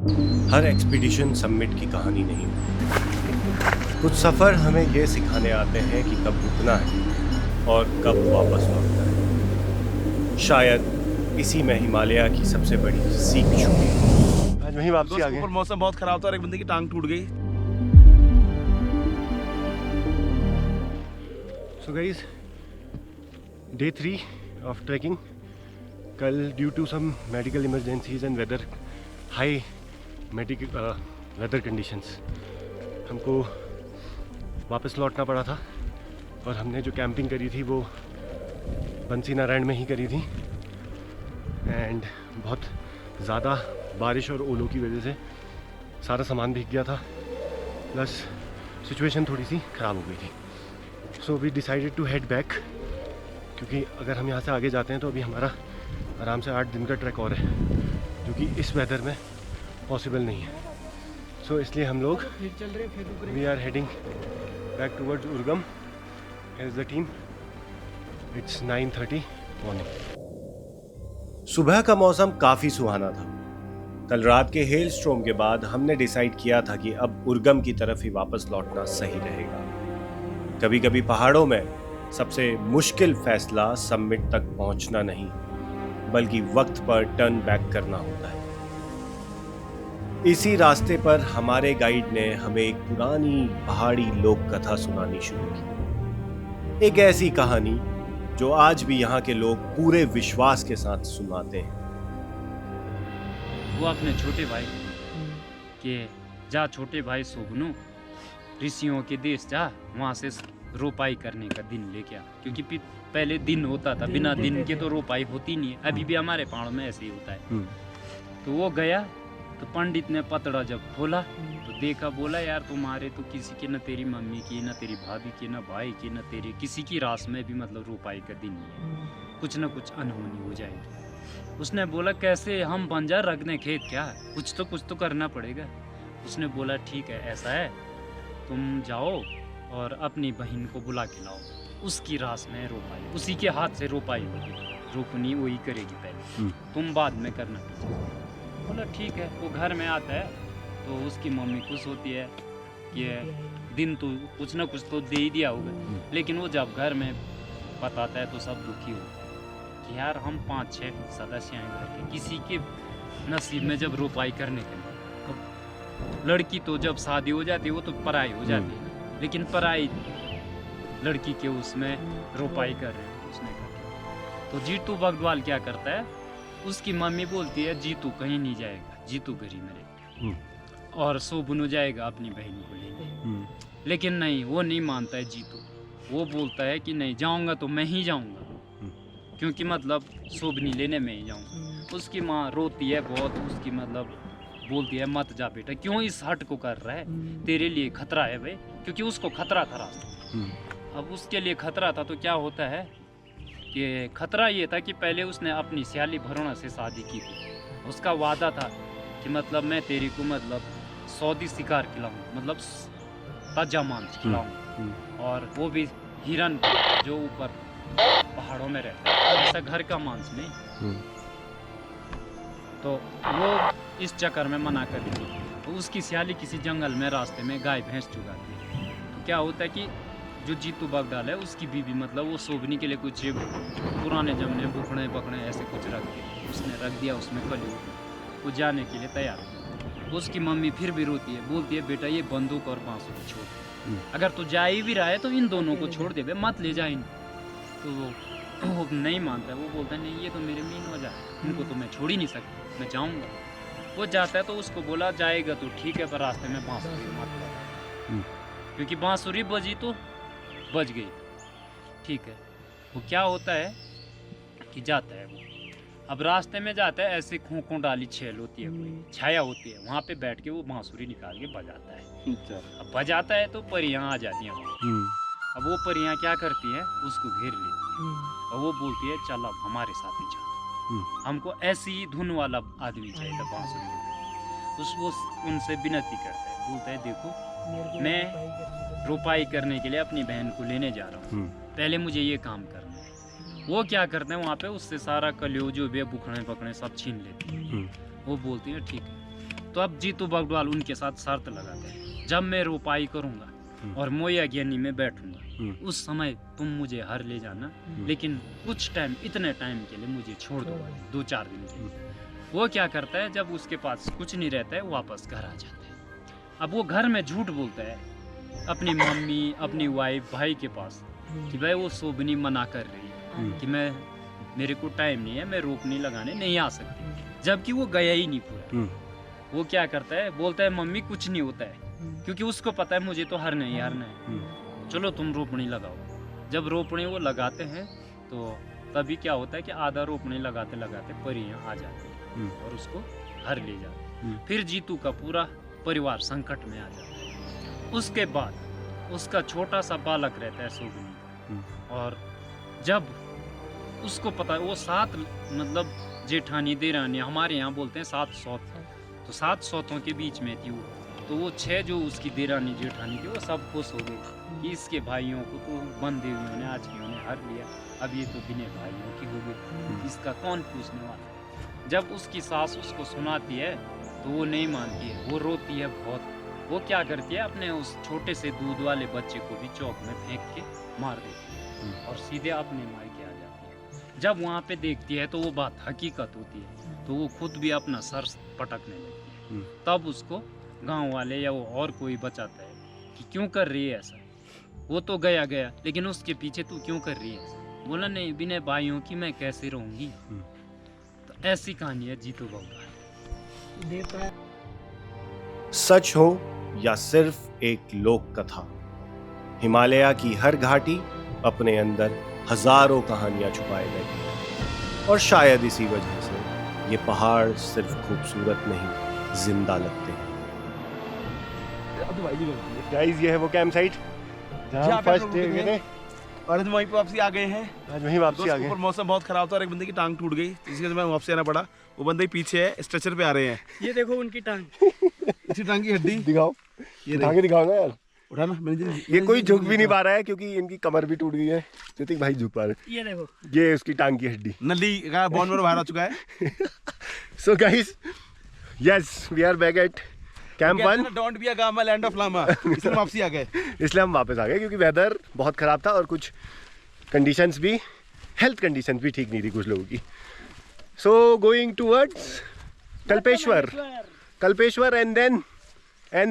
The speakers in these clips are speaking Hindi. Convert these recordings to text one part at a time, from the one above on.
हर एक्सपीडिशन समिट की कहानी नहीं होती। कुछ सफ़र हमें ये सिखाने आते हैं कि कब रुकना है और कब वापस लौटना है। शायद इसी में हिमालय की सबसे बड़ी सीख छुपी है। आज वहीं वापसी आ गए। ऊपर मौसम बहुत खराब था और एक बंदे की टांग टूट गई। So guys, day 3 of trekking. कल due to some medical emergencies and weather high weather conditions हमको वापस लौटना पड़ा था। और हमने जो कैंपिंग करी थी वो बंसी नारायण में ही करी थी। एंड बहुत ज़्यादा बारिश और ओलों की वजह से सारा सामान भीग गया था, प्लस सिचुएशन थोड़ी सी ख़राब हो गई थी। So we decided to head back, क्योंकि अगर हम यहाँ से आगे जाते हैं तो अभी हमारा आराम से 8 दिन का ट्रैक और है, जो कि इस वेदर में पॉसिबल नहीं है। सो इसलिए हम लोग we are heading back towards Urgam as the team. It's 9:30 morning. सुबह का मौसम काफ़ी सुहाना था। कल रात के हेल स्ट्रोम के बाद हमने डिसाइड किया था कि अब उर्गम की तरफ ही वापस लौटना सही रहेगा। कभी कभी पहाड़ों में सबसे मुश्किल फैसला समिट तक पहुंचना नहीं, बल्कि वक्त पर टर्न बैक करना होता है। इसी रास्ते पर हमारे गाइड ने हमें एक पुरानी पहाड़ी लोक कथा सुनानी शुरू की। एक ऐसी कहानी जो आज भी यहाँ के लोग पूरे विश्वास के साथ सुनाते हैं। वो अपने छोटे भाई के जा छोटे भाई सोगनू ऋषियों के देश जा, वहाँ से रोपाई करने का दिन लेके आ, क्योंकि पहले दिन होता था, बिना दिन के तो रोपाई होती नहीं है। अभी भी हमारे पहाड़ों में ऐसे ही होता है। तो वो गया तो पंडित ने पतड़ा जब खोला तो देखा, बोला यार तुम्हारे तो किसी के, न तेरी मम्मी की, न तेरी भाभी की, न भाई की, न तेरे किसी की रास में भी मतलब रोपाई का दिन ही है, कुछ न कुछ अनहोनी हो जाएगी। उसने बोला कैसे, हम बंजर रख दें खेत क्या, कुछ तो करना पड़ेगा। उसने बोला ठीक है, ऐसा है तुम जाओ और अपनी बहन को बुला के लाओ, उसकी रास में रोपाई, उसी के हाथ से रोपाई होगी, रोपनी वही करेगी पहले, तुम बाद में करना। बोला ठीक है। वो घर में आता है तो उसकी मम्मी खुश होती है कि दिन तो कुछ ना कुछ तो दे ही दिया होगा, लेकिन वो जब घर में बताता है तो सब दुखी होते हैं कि यार हम 5-6 सदस्य हैं घर के, किसी के नसीब में जब रोपाई करने के लिए, लड़की तो जब शादी हो जाती है वो तो पराई हो जाती है, लेकिन पराई लड़की के उसमें रोपाई कर रहे हैं उसने कहा। तो जीतू बगवाल क्या करता है, उसकी मम्मी बोलती है जीतू कहीं नहीं जाएगा, जीतू घर ही में रहेगा और सोबनू जाएगा अपनी बहन को लेने। लेकिन नहीं, वो नहीं मानता है जीतू। वो बोलता है कि नहीं जाऊंगा तो मैं ही जाऊंगा, क्योंकि मतलब सोबनी लेने में ही जाऊंगा। उसकी माँ रोती है बहुत, उसकी मतलब बोलती है मत जा बेटा, क्यों इस हट को कर रहा है, तेरे लिए खतरा है भाई, क्योंकि उसको खतरा था रास्ते। अब उसके लिए खतरा था तो क्या होता है कि खतरा ये था कि पहले उसने अपनी सियाली भरोना से शादी की थी। उसका वादा था कि मतलब मैं तेरी को मतलब सौदी शिकार खिलाऊं, मतलब ताजा मांस खिलाऊं, और वो भी हिरन जो ऊपर पहाड़ों में रहता है, ऐसा घर का मांस नहीं। तो वो इस चक्कर में मना कर दी। तो उसकी सियाली किसी जंगल में रास्ते में गाय भैंस चुगाती है। तो क्या होता है कि जो जीतू बगडाल है उसकी बीवी मतलब वो सोबनी के लिए कुछ पुराने जमने बुकड़े बकड़े ऐसे कुछ रख दिए, उसने रख दिया उसमें कली, वो जाने के लिए तैयार। उसकी मम्मी फिर भी रोती है, बोलती है बेटा ये बंदूक और बांसुरी छोड़, अगर तू जा ही भी रहा है तो इन दोनों को छोड़ दे, मत ले जा इन। तो वो नहीं मानता है, वो बोलता है नहीं ये तो मेरे मीन हो जाए, इनको तो मैं छोड़ ही नहीं सकता, मैं जाऊँगा। वो जाता है तो उसको बोला जाएगा तो ठीक है, पर रास्ते में बांसुरी मत कर, क्योंकि बांसुरी बजी तो बच गई। ठीक है। वो क्या होता है कि जाता है वो, अब रास्ते में जाता है, ऐसे खोखों डाली छेल होती है, कोई छाया होती है, वहाँ पे बैठ के वो बांसुरी निकाल के बजाता है। अब बजाता है तो परियां आ जाती हैं। अब वो परियां क्या करती हैं, उसको घेर लेती हैं और वो बोलती है चल अब हमारे साथ ही चल, हमको ऐसी धुन वाला आदमी चाहिए था बांसुरी। उसको उनसे विनती करता है, बोलता है देखो मैं रोपाई करने के लिए अपनी बहन को लेने जा रहा हूँ, पहले मुझे ये काम करना है। वो क्या करते हैं वहाँ पे, उससे सारा कलियो जो भी बुखड़े पकड़े सब छीन लेते हैं। वो बोलती है ठीक है। तो अब जीतू बगडवाल उनके साथ शर्त लगाते हैं, जब मैं रोपाई करूंगा और मोया ज्ञानी में बैठूंगा उस समय तुम मुझे हर ले जाना, लेकिन कुछ टाइम, इतने टाइम के लिए मुझे छोड़ दो, 2-4 दिन के लिए। वो क्या करता है, जब उसके पास कुछ नहीं रहता है वापस घर आ जाता है। अब वो घर में झूठ बोलता है अपनी मम्मी, अपनी वाइफ, भाई के पास कि भाई वो शोभनी मना कर रही है कि मेरे को टाइम नहीं है, मैं रोपनी लगाने नहीं आ सकती, जबकि वो गया ही नहीं पूरा। वो क्या करता है, बोलता है मम्मी कुछ नहीं होता है, क्योंकि उसको पता है मुझे तो हारना ही हारना है, चलो तुम रोपनी लगाओ। जब रोपनी वो लगाते हैं तो तभी क्या होता है कि आधा रोपनी लगाते लगाते परियां आ जाती है और उसको हर ले जाते हैं। फिर जीतू का पूरा परिवार संकट में आ जाता है। उसके बाद उसका छोटा सा बालक रहता है शोभनी, और जब उसको पता है वो 7 मतलब जेठानी देरानी, हमारे यहाँ बोलते हैं 7 सौत, तो 7 सौतों के बीच में थी वो। तो वो 6 जो उसकी देरानी जेठानी थी वो सब खुश हो गए कि इसके भाइयों को तो वन देवियों ने, आजकियों ने हर लिया, अब ये तो बिना भाइयों की हो गई, इसका कौन पूछने वाला। जब उसकी सास उसको सुनाती है तो वो नहीं मानती है, वो रोती है बहुत। वो क्या करती है, अपने उस छोटे से दूध वाले बच्चे को भी चौक में फेंक के मार देती है और सीधे अपने मायके आ जाती है। जब वहाँ पे देखती है तो वो बात हकीकत होती है, तो वो खुद भी अपना सर पटकने लगती है। तब उसको गांव वाले या वो और कोई बचाता है कि क्यों कर रही है ऐसा, वो तो गया गया, लेकिन उसके पीछे तू क्यों कर रही है ऐसा। बोला नहीं, बिना भाइयों की मैं कैसे रहूंगी। तो ऐसी कहानी है जीतू बगडवाल। सच हो या सिर्फ एक लोक कथा, हिमालय की हर घाटी अपने अंदर हजारों कहानियां छुपाए गए, और शायद इसी वजह से ये पहाड़ सिर्फ खूबसूरत नहीं, जिंदा लगते हैं। गाइस, ये है वो कैंप साइट जहां हम फर्स्ट डे गए थे, और आज वहीं पे वापसी आ गए हैं। आज वहीं वापसी आ गए। ऊपर मौसम बहुत खराब था और एक बंदे की टांग टूट गई, इसके वजह से वापसी आना पड़ा। वो बंदे पीछे है, स्ट्रेचर पे आ रहे हैं। ये देखो उनकी टांग, इसी टांग की हड्डी दिखाओ, ये टांगे दिखाओ ना यार। उठाना, ये कोई झुक भी नहीं पा रहा है क्योंकि इनकी कमर भी टूट गई है। ज्योतिक भाई झुक पा रहे। ये देखो, ये उसकी टांग की हड्डी, नली का बोन में बाहर आ चुका है। So guys, yes, we are back at camp 1। Don't be a gama land of llama, इसलिए वापसी आ गए। इसलिए हम वापस आ गए क्योंकि वेदर बहुत ख़राब था और कुछ कंडीशंस भी, हेल्थ कंडीशंस भी ठीक नहीं थी कुछ लोगों की। So going towards Kalpeshwar and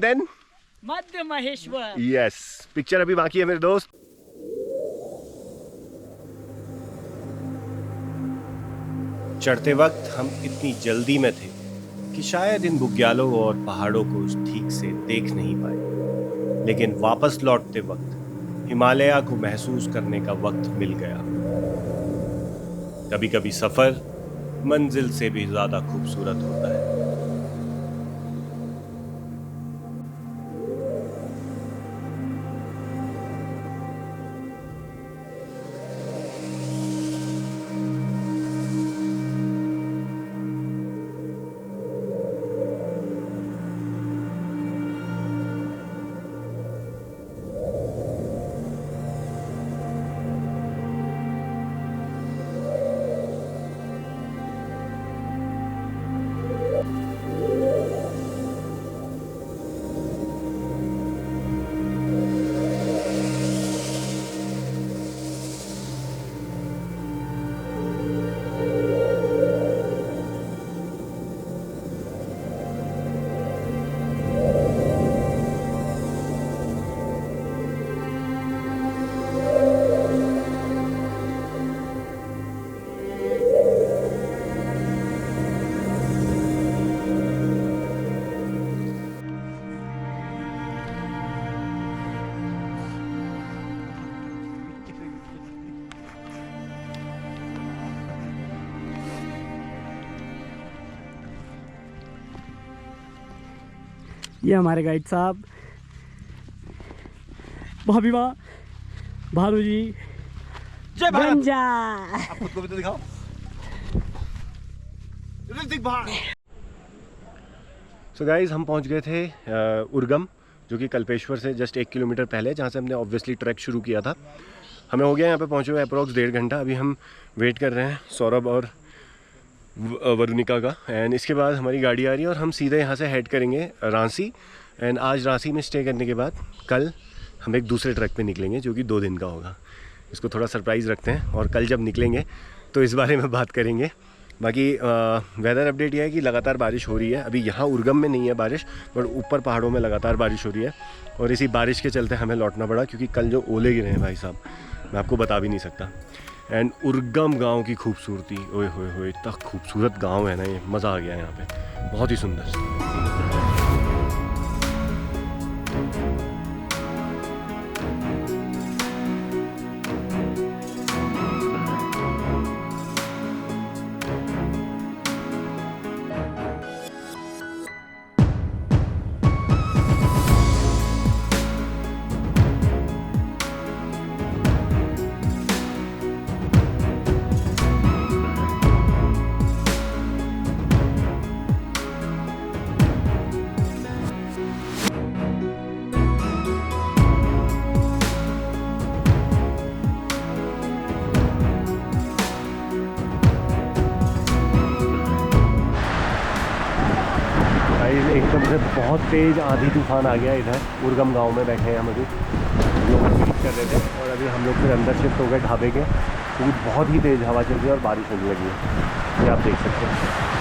then Madhya Maheshwar. Yes, picture अभी बाकी है मेरे दोस्त। चढ़ते वक्त हम इतनी जल्दी में थे कि शायद इन बुग्यालों और पहाड़ों को ठीक से देख नहीं पाए, लेकिन वापस लौटते वक्त हिमालय को महसूस करने का वक्त मिल गया। कभी कभी सफर मंजिल से भी ज्यादा खूबसूरत होता है। ये हमारे गाइड साहब भाभी माँ, भानु जी, जय भारत। गंजा। आप खुद को भी तो दिखाओ। सो गाइज, हम पहुंच गए थे उर्गम, जो कि कल्पेश्वर से जस्ट 1 किलोमीटर पहले, जहाँ से हमने ऑब्वियसली ट्रैक शुरू किया था। हमें हो गया यहाँ पे पहुँचे हुए अप्रोक्स 1.5 घंटा। अभी हम वेट कर रहे हैं सौरभ और वरुणिका का। एंड इसके बाद हमारी गाड़ी आ रही है और हम सीधे यहाँ से हेड करेंगे रांसी। एंड आज रांसी में स्टे करने के बाद कल हम एक दूसरे ट्रैक पे निकलेंगे जो कि 2 दिन का होगा। इसको थोड़ा सरप्राइज़ रखते हैं और कल जब निकलेंगे तो इस बारे में बात करेंगे। बाकी वेदर अपडेट ये है कि लगातार बारिश हो रही है। अभी यहाँ उर्गम में नहीं है बारिश, बट ऊपर पहाड़ों में लगातार बारिश हो रही है और इसी बारिश के चलते हमें लौटना पड़ा, क्योंकि कल जो ओले गिरे हैं भाई साहब, मैं आपको बता भी नहीं सकता। एंड उर्गम गांव की खूबसूरती, ओए होए होए, इतना खूबसूरत गांव है ना ये, मज़ा आ गया यहाँ पे, बहुत ही सुंदर। एकदम से बहुत तेज़ आंधी तूफान आ गया इधर। उर्गम गांव में बैठे हैं हम अभी, लोग मीट कर रहे थे और अभी हम लोग फिर अंदर शिफ्ट हो गए ढाबे के, क्योंकि बहुत ही तेज़ हवा चल रही है और बारिश होने लगी है, ये आप देख सकते हैं।